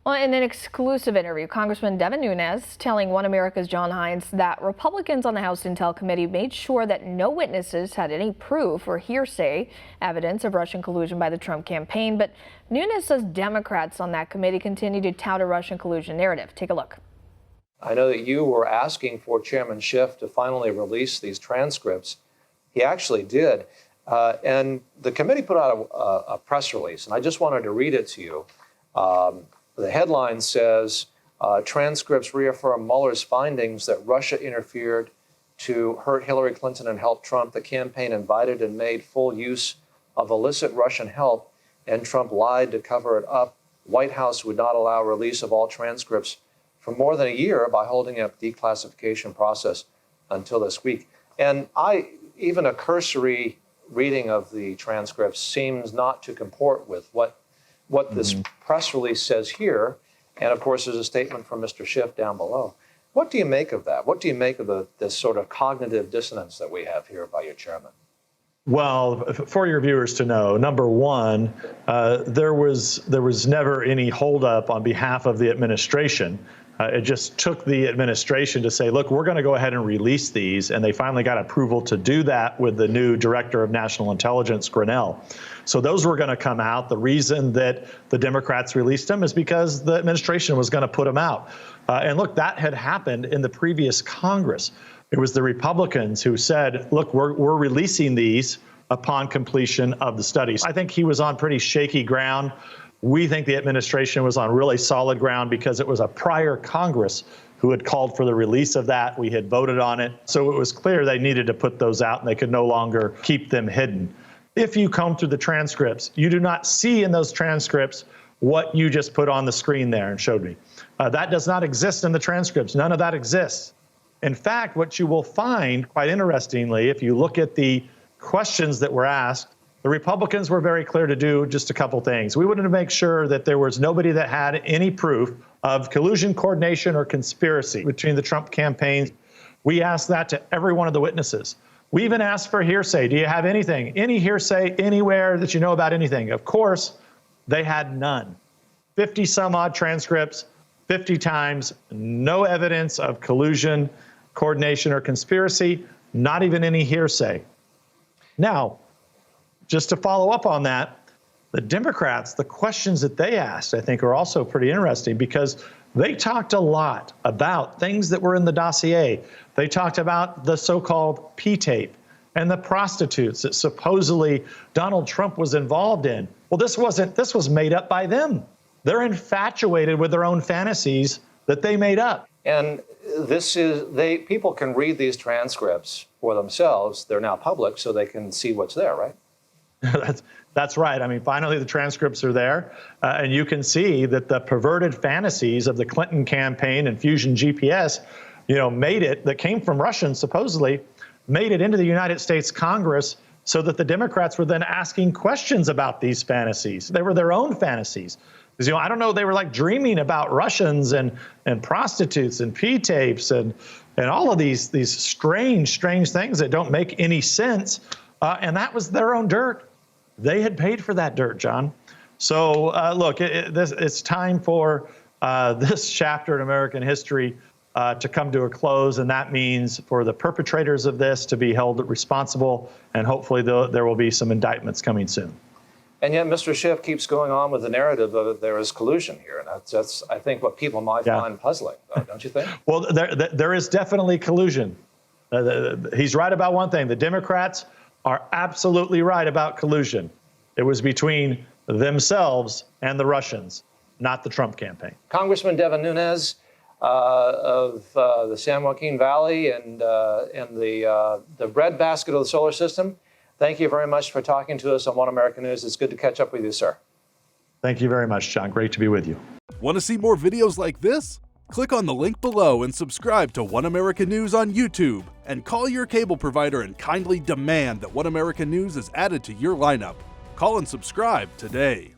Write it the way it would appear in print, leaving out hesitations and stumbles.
Well, in an exclusive interview, Congressman Devin Nunes telling One America's John Hines that Republicans on the House Intel Committee made sure that no witnesses had any proof or hearsay evidence of Russian collusion by the Trump campaign. But Nunes says Democrats on that committee continue to tout a Russian collusion narrative. Take a look. I know that you were asking for Chairman Schiff to finally release these transcripts. He actually did. And the committee put out a press release, and I just wanted to read it to you. The headline says, transcripts reaffirm Mueller's findings that Russia interfered to hurt Hillary Clinton and help Trump. The campaign invited and made full use of illicit Russian help, and Trump lied to cover it up. White House would not allow release of all transcripts for more than a year by holding up the declassification process until this week. And even a cursory reading of the transcripts seems not to comport with what this press release says here. And of course, there's a statement from Mr. Schiff down below. What do you make of that? What do you make of this sort of cognitive dissonance that we have here by your chairman? Well, for your viewers to know, number one, there was never any holdup on behalf of the administration. It just took the administration to say, look, we're going to go ahead and release these. And they finally got approval to do that with the new director of national intelligence, Grinnell. So those were going to come out. The reason that the Democrats released them is because the administration was going to put them out. And look, that had happened in the previous Congress. It was the Republicans who said, look, we're releasing these upon completion of the studies. I think he was on pretty shaky ground. We think the administration was on really solid ground because it was a prior Congress who had called for the release of that. We had voted on it. So it was clear they needed to put those out and they could no longer keep them hidden. If you comb through the transcripts, you do not see in those transcripts what you just put on the screen there and showed me. That does not exist in the transcripts. None of that exists. In fact, what you will find, quite interestingly, if you look at the questions that were asked, the Republicans were very clear to do just a couple things. We wanted to make sure that there was nobody that had any proof of collusion, coordination, or conspiracy between the Trump campaigns. We asked that to every one of the witnesses. We even asked for hearsay. Do you have anything, any hearsay anywhere that you know about anything? Of course, they had none. 50 some odd transcripts, 50 times, no evidence of collusion, coordination, or conspiracy, not even any hearsay. Now, just to follow up on that, the Democrats, the questions that they asked, I think, are also pretty interesting because they talked a lot about things that were in the dossier. They talked about the so-called P-tape and the prostitutes that supposedly Donald Trump was involved in. Well, this was made up by them. They're infatuated with their own fantasies that they made up. And people can read these transcripts for themselves. They're now public, so they can see what's there, right? That's right. I mean, finally, the transcripts are there, and you can see that the perverted fantasies of the Clinton campaign and Fusion GPS, that came from Russians, supposedly, made it into the United States Congress so that the Democrats were then asking questions about these fantasies. They were their own fantasies. Because, I don't know, they were like dreaming about Russians and prostitutes and P-tapes and all of these strange things that don't make any sense. And that was their own dirt. They had paid for that dirt, John. So, look, it's time for this chapter in American history to come to a close, and that means for the perpetrators of this to be held responsible, and hopefully there will be some indictments coming soon. And yet Mr. Schiff keeps going on with the narrative that there is collusion here. And that's I think, what people might find puzzling, don't you think? Well, there is definitely collusion. He's right about one thing. The Democrats are absolutely right about collusion. It was between themselves and the Russians, not the Trump campaign. Congressman Devin Nunes of the San Joaquin Valley and the breadbasket of the solar system, thank you very much for talking to us on One American News. It's good to catch up with you, sir. Thank you very much, John. Great to be with you. Want to see more videos like this? Click on the link below and subscribe to One American News on YouTube, and call your cable provider and kindly demand that One American News is added to your lineup. Call and subscribe today.